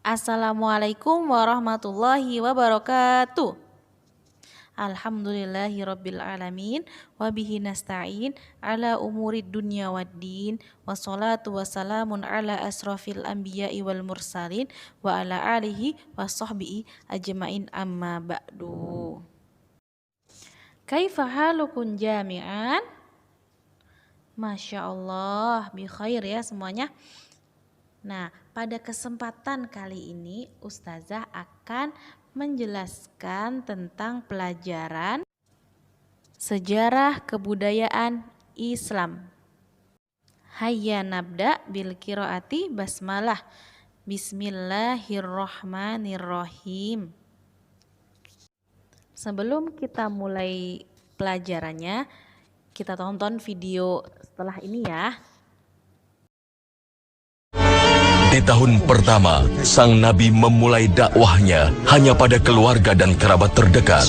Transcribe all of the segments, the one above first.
Assalamualaikum warahmatullahi wabarakatuh. Alhamdulillahirabbil alamin wa bihi nasta'in ala umurid dunya waddin wassalatu wassalamun ala asrafil anbiya'i wal mursalin wa ala alihi washabbihi ajmain amma ba'du. Kaifa halukum jami'an? Masya Allah, bi khair ya semuanya. Nah, pada kesempatan kali ini Ustazah akan menjelaskan tentang pelajaran sejarah kebudayaan Islam. Hayya nabda bil qiraati basmalah. Bismillahirrahmanirrahim. Sebelum kita mulai pelajarannya, kita tonton video setelah ini ya. Di tahun pertama, sang Nabi memulai dakwahnya hanya pada keluarga dan kerabat terdekat.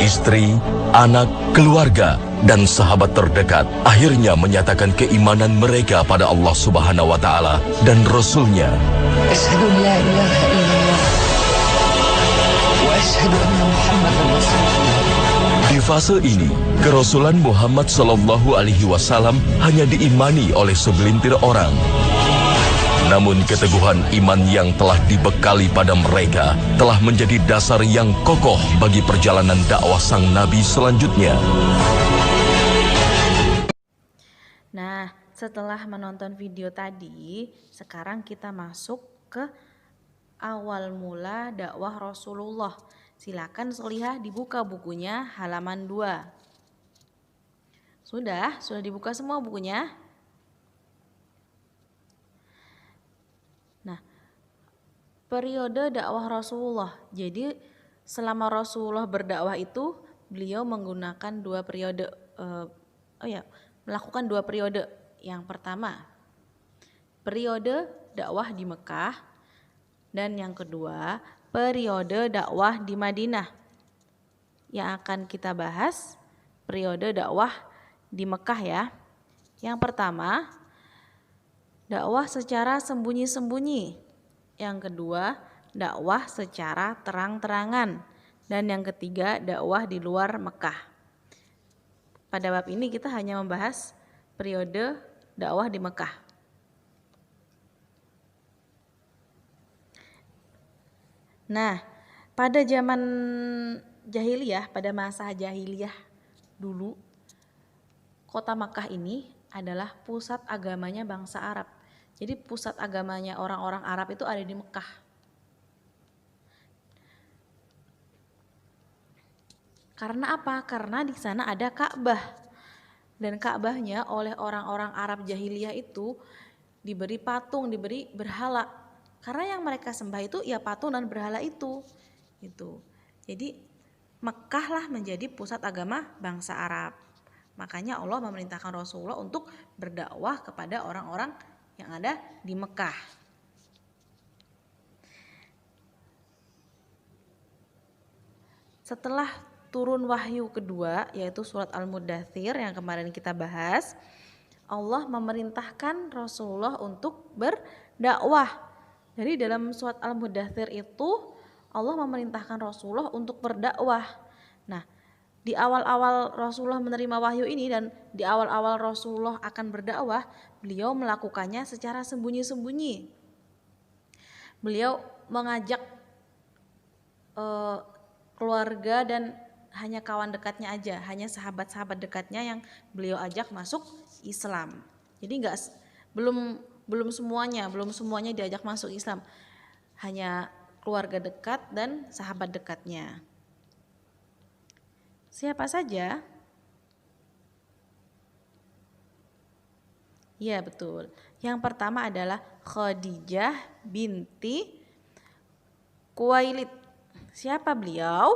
Istri, anak, keluarga, dan sahabat terdekat akhirnya menyatakan keimanan mereka pada Allah Subhanahu wa Ta'ala dan Rasul-Nya. Di fase ini, kerasulan Muhammad Sallallahu Alaihi Wasallam hanya diimani oleh segelintir orang. Namun keteguhan iman yang telah dibekali pada mereka telah menjadi dasar yang kokoh bagi perjalanan dakwah sang Nabi selanjutnya. Nah, setelah menonton video tadi, sekarang kita masuk ke awal mula dakwah Rasulullah. Silakan lihat dibuka bukunya halaman 2. Sudah dibuka semua bukunya? Nah, periode dakwah Rasulullah. Jadi selama Rasulullah berdakwah itu beliau menggunakan melakukan dua periode. Yang pertama, periode dakwah di Mekah, dan yang kedua, periode dakwah di Madinah. Yang akan kita bahas periode dakwah di Mekah ya. Yang pertama, dakwah secara sembunyi-sembunyi. Yang kedua, dakwah secara terang-terangan. Dan yang ketiga, dakwah di luar Mekah. Pada bab ini kita hanya membahas periode dakwah di Mekah. Nah, pada zaman jahiliyah, pada masa jahiliyah dulu, kota Makkah ini adalah pusat agamanya bangsa Arab. Jadi pusat agamanya orang-orang Arab itu ada di Mekah. Karena apa? Karena di sana ada Ka'bah. Dan Ka'bahnya oleh orang-orang Arab jahiliyah itu diberi patung, diberi berhala. Karena yang mereka sembah itu ya patung dan berhala itu. Jadi Mekah lah menjadi pusat agama bangsa Arab. Makanya Allah memerintahkan Rasulullah untuk berdakwah kepada orang-orang yang ada di Mekah. Setelah turun wahyu kedua, yaitu surat Al-Muddathir yang kemarin kita bahas, Allah memerintahkan Rasulullah untuk berdakwah. Jadi dalam surat Al-Muddathir itu Allah memerintahkan Rasulullah untuk berdakwah. Nah, di awal-awal Rasulullah menerima wahyu ini dan di awal-awal Rasulullah akan berdakwah, beliau melakukannya secara sembunyi-sembunyi. Beliau mengajak keluarga dan hanya kawan dekatnya aja, hanya sahabat-sahabat dekatnya yang beliau ajak masuk Islam. Jadi belum semuanya diajak masuk Islam. Hanya keluarga dekat dan sahabat dekatnya. Siapa saja? Ya, betul. Yang pertama adalah Khadijah binti Khuwailid. Siapa beliau?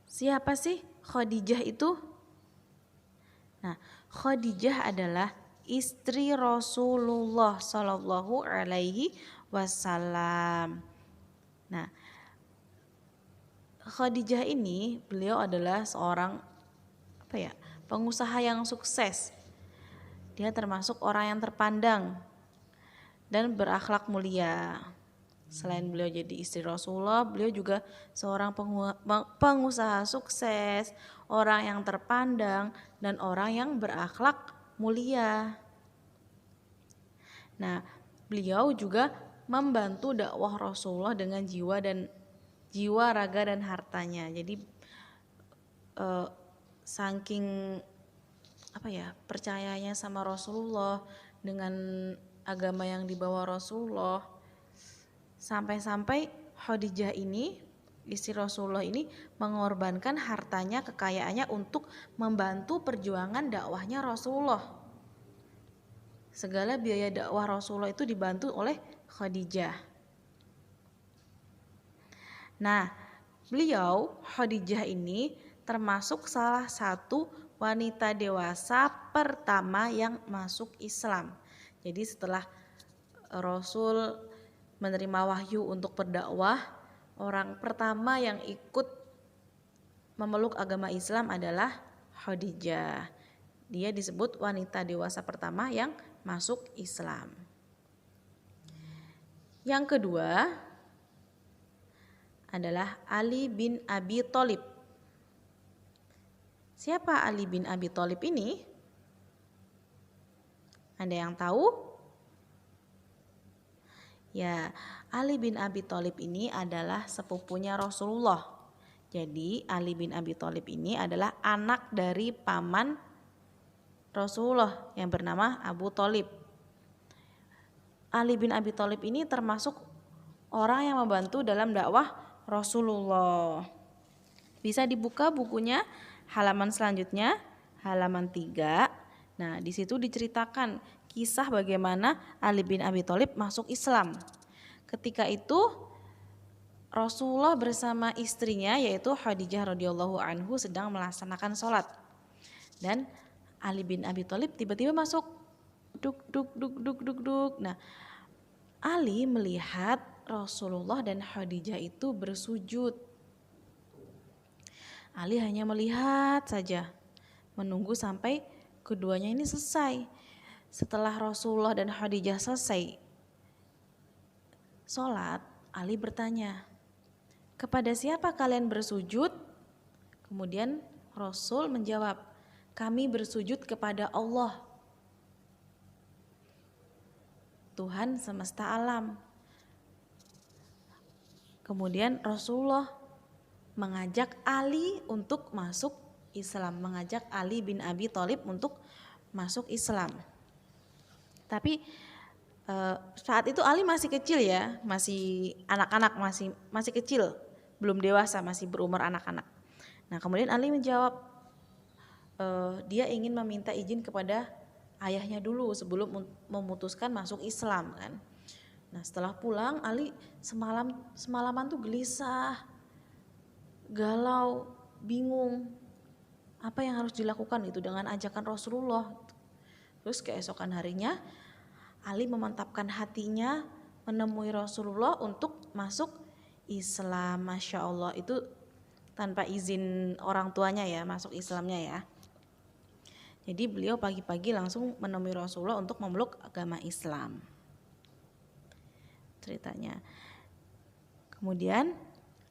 Siapa sih Khadijah itu? Nah, Khadijah adalah istri Rasulullah Sallallahu Alaihi Wasallam. Nah, Khadijah ini beliau adalah seorang pengusaha yang sukses. Dia termasuk orang yang terpandang dan berakhlak mulia. Selain beliau jadi istri Rasulullah, beliau juga seorang pengusaha sukses, orang yang terpandang dan orang yang berakhlak mulia. Nah, beliau juga membantu dakwah Rasulullah dengan jiwa, raga dan hartanya. Jadi saking percayanya sama Rasulullah dengan agama yang dibawa Rasulullah, sampai-sampai Khadijah ini, istri Rasulullah ini, mengorbankan hartanya, kekayaannya untuk membantu perjuangan dakwahnya Rasulullah. Segala biaya dakwah Rasulullah itu dibantu oleh Khadijah. Nah, Khadijah ini termasuk salah satu wanita dewasa pertama yang masuk Islam. Jadi setelah Rasul menerima wahyu untuk berdakwah, orang pertama yang ikut memeluk agama Islam adalah Khadijah. Dia disebut wanita dewasa pertama yang masuk Islam. Yang kedua adalah Ali bin Abi Thalib. Siapa Ali bin Abi Thalib ini? Ada yang tahu? Ya, Ali bin Abi Thalib ini adalah sepupunya Rasulullah. Jadi Ali bin Abi Thalib ini adalah anak dari paman Rasulullah yang bernama Abu Thalib. Ali bin Abi Thalib ini termasuk orang yang membantu dalam dakwah Rasulullah. Bisa dibuka bukunya halaman selanjutnya, halaman 3. Nah, di situ diceritakan kisah bagaimana Ali bin Abi Thalib masuk Islam. Ketika itu Rasulullah bersama istrinya yaitu Khadijah radhiyallahu anhu sedang melaksanakan sholat. Dan Ali bin Abi Thalib tiba-tiba masuk. Duk duk duk duk duk duk. Nah, Ali melihat Rasulullah dan Khadijah itu bersujud. Ali hanya melihat saja, menunggu sampai keduanya ini selesai. Setelah Rasulullah dan Khadijah selesai sholat, Ali bertanya, "Kepada siapa kalian bersujud?" Kemudian Rasul menjawab, "Kami bersujud kepada Allah, Tuhan semesta alam." Kemudian Rasulullah mengajak Ali untuk masuk Islam, mengajak Ali bin Abi Thalib untuk masuk Islam. Tapi saat itu Ali masih kecil ya, masih anak-anak, masih kecil, belum dewasa, masih berumur anak-anak. Nah, kemudian Ali menjawab, dia ingin meminta izin kepada ayahnya dulu sebelum memutuskan masuk Islam kan. Nah, setelah pulang Ali semalaman tuh gelisah, galau, bingung apa yang harus dilakukan itu dengan ajakan Rasulullah. Terus keesokan harinya Ali memantapkan hatinya menemui Rasulullah untuk masuk Islam. Masya Allah, itu tanpa izin orang tuanya ya, masuk Islamnya ya. Jadi beliau pagi-pagi langsung menemui Rasulullah untuk memeluk agama Islam. Ceritanya. Kemudian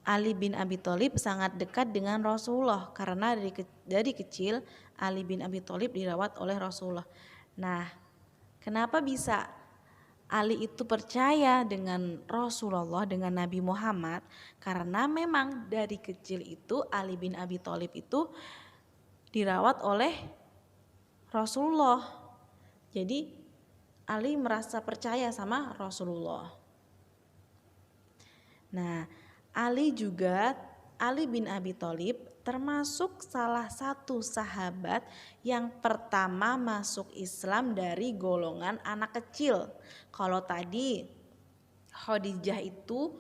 Ali bin Abi Thalib sangat dekat dengan Rasulullah karena dari kecil Ali bin Abi Thalib dirawat oleh Rasulullah. Nah, kenapa bisa Ali itu percaya dengan Rasulullah, dengan Nabi Muhammad? Karena memang dari kecil itu Ali bin Abi Thalib itu dirawat oleh Rasulullah. Jadi Ali merasa percaya sama Rasulullah. Nah, Ali bin Abi Thalib termasuk salah satu sahabat yang pertama masuk Islam dari golongan anak kecil. Kalau tadi Khadijah itu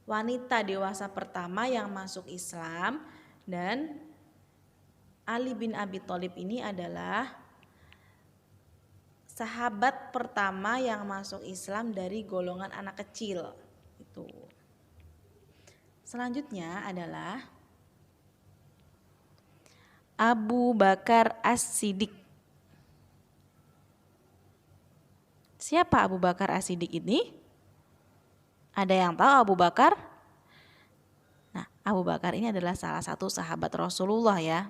wanita dewasa pertama yang masuk Islam, dan Ali bin Abi Thalib ini adalah sahabat pertama yang masuk Islam dari golongan anak kecil. Itu. Selanjutnya adalah Abu Bakar As-Siddiq. Siapa Abu Bakar As-Siddiq ini? Ada yang tahu Abu Bakar? Nah, Abu Bakar ini adalah salah satu sahabat Rasulullah ya.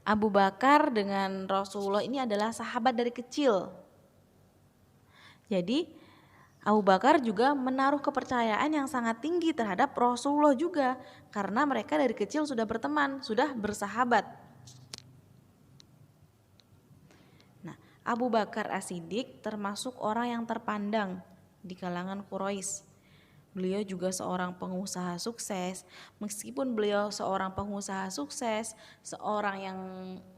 Abu Bakar dengan Rasulullah ini adalah sahabat dari kecil. Jadi Abu Bakar juga menaruh kepercayaan yang sangat tinggi terhadap Rasulullah juga, karena mereka dari kecil sudah berteman, sudah bersahabat. Nah, Abu Bakar As-Siddiq termasuk orang yang terpandang di kalangan Quraisy. Beliau juga seorang pengusaha sukses. Meskipun beliau seorang pengusaha sukses, seorang yang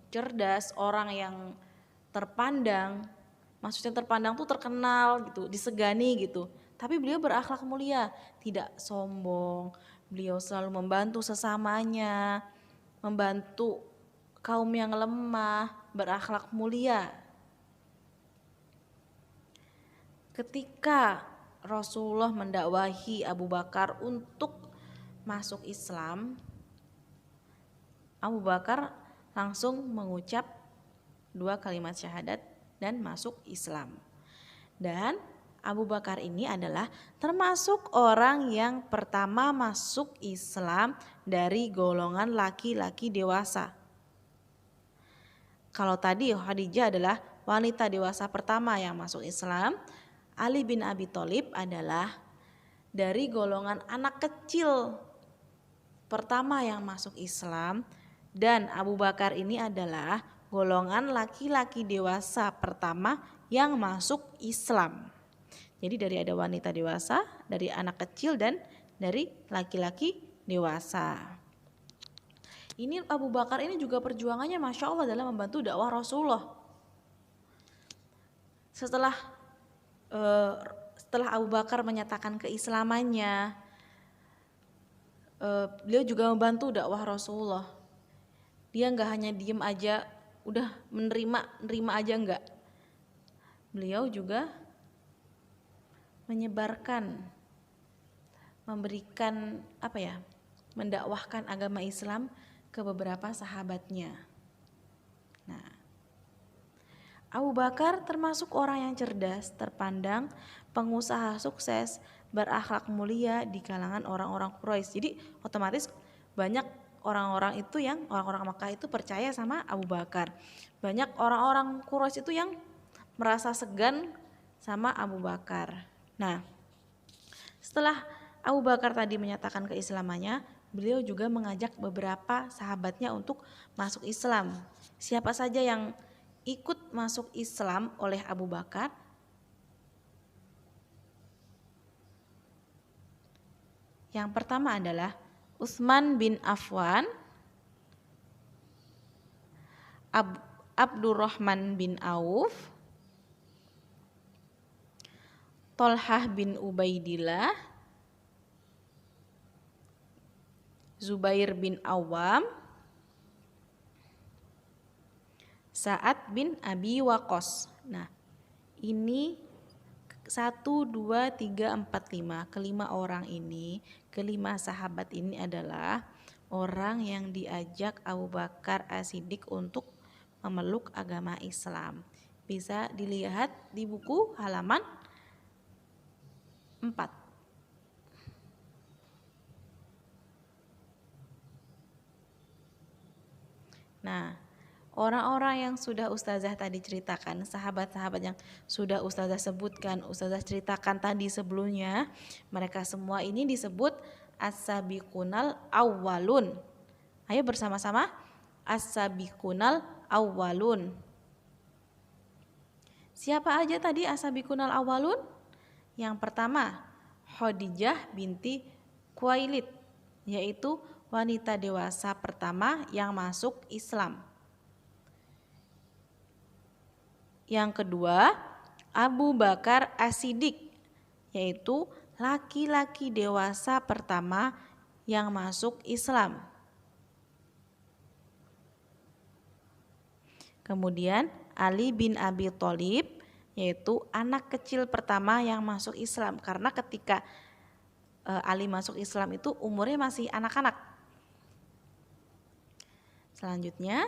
cerdas, orang yang terpandang, maksudnya terpandang tuh terkenal gitu, disegani gitu. Tapi beliau berakhlak mulia, tidak sombong. Beliau selalu membantu sesamanya, membantu kaum yang lemah, berakhlak mulia. Ketika Rasulullah mendakwahi Abu Bakar untuk masuk Islam, Abu Bakar langsung mengucap 2 kalimat syahadat dan masuk Islam. Dan Abu Bakar ini adalah termasuk orang yang pertama masuk Islam dari golongan laki-laki dewasa. Kalau tadi Khadijah adalah wanita dewasa pertama yang masuk Islam, Ali bin Abi Thalib adalah dari golongan anak kecil pertama yang masuk Islam, dan Abu Bakar ini adalah golongan laki-laki dewasa pertama yang masuk Islam. Jadi dari ada wanita dewasa, dari anak kecil, dan dari laki-laki dewasa. Ini Abu Bakar ini juga perjuangannya Masya Allah dalam membantu dakwah Rasulullah. Setelah Abu Bakar menyatakan keislamannya, beliau juga membantu dakwah Rasulullah. Dia nggak hanya diem aja, udah menerima aja enggak. Beliau juga menyebarkan, memberikan mendakwahkan agama Islam ke beberapa sahabatnya. Nah, Abu Bakar termasuk orang yang cerdas, terpandang, pengusaha sukses, berakhlak mulia di kalangan orang-orang Quraisy. Jadi otomatis banyak orang-orang Makkah itu percaya sama Abu Bakar. Banyak orang-orang Quraisy itu yang merasa segan sama Abu Bakar. Nah, setelah Abu Bakar tadi menyatakan keislamannya, beliau juga mengajak beberapa sahabatnya untuk masuk Islam. Siapa saja yang ikut masuk Islam oleh Abu Bakar? Yang pertama adalah Utsman bin Affan, Abdurrahman bin Auf, Thalhah bin Ubaidillah, Zubair bin Awam, Sa'ad bin Abi Waqqas. Nah, ini 1, 2, 3, 4, 5. Kelima orang ini, kelima sahabat ini adalah orang yang diajak Abu Bakar As-Siddiq untuk memeluk agama Islam. Bisa dilihat di buku halaman 4. Nah, orang-orang yang sudah Ustazah tadi ceritakan, sahabat-sahabat yang sudah Ustazah sebutkan, Ustazah ceritakan tadi sebelumnya, mereka semua ini disebut as-sabiqunal awwalun. Ayo bersama-sama, as-sabiqunal awwalun. Siapa aja tadi as-sabiqunal awwalun? Yang pertama, Khadijah binti Khuwailid, yaitu wanita dewasa pertama yang masuk Islam. Yang kedua, Abu Bakar As-Siddiq, yaitu laki-laki dewasa pertama yang masuk Islam. Kemudian Ali bin Abi Thalib, yaitu anak kecil pertama yang masuk Islam. Karena ketika Ali masuk Islam itu umurnya masih anak-anak. Selanjutnya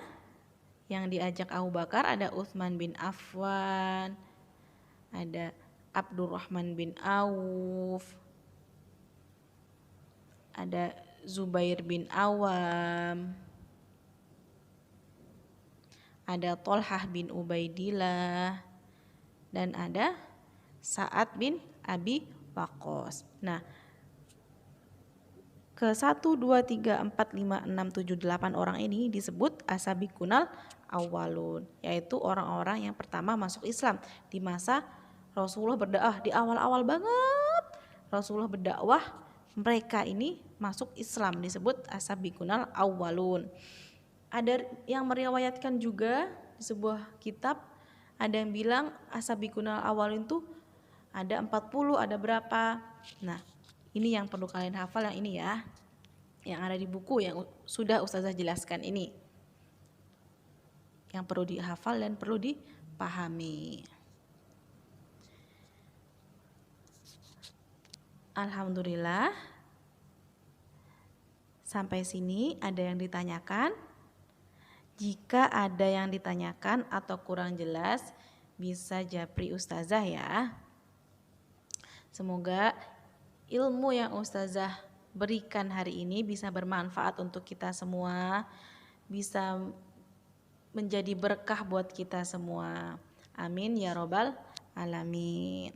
yang diajak Abu Bakar ada Utsman bin Affan, ada Abdurrahman bin Auf, ada Zubair bin Awam, ada Tolhah bin Ubaidillah, dan ada Sa'ad bin Abi Waqqas. Nah, ke 1, 2, 3, 4, 5, 6, 7, 8 orang ini disebut asabiqunal awwalun, yaitu orang-orang yang pertama masuk Islam di masa Rasulullah berdakwah. Di awal-awal banget Rasulullah berdakwah, mereka ini masuk Islam, disebut asabiqunal awwalun. Ada yang meriwayatkan juga di sebuah kitab, ada yang bilang asabiqunal awwalun itu ada 40, ada berapa. Nah, ini yang perlu kalian hafal, yang ini ya, yang ada di buku yang sudah Ustazah jelaskan ini, yang perlu dihafal dan perlu dipahami. Alhamdulillah, sampai sini ada yang ditanyakan? Jika ada yang ditanyakan atau kurang jelas, bisa japri Ustazah ya. Semoga ilmu yang Ustazah berikan hari ini bisa bermanfaat untuk kita semua, bisa menjadi berkah buat kita semua. Amin ya robbal alamin.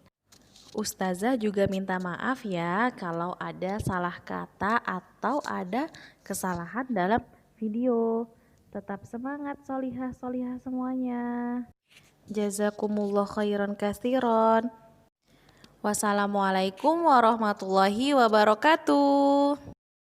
Ustazah juga minta maaf ya kalau ada salah kata atau ada kesalahan dalam video. Tetap semangat solihah-solihah semuanya. Jazakumullah khairan katsiran. Wassalamualaikum warahmatullahi wabarakatuh.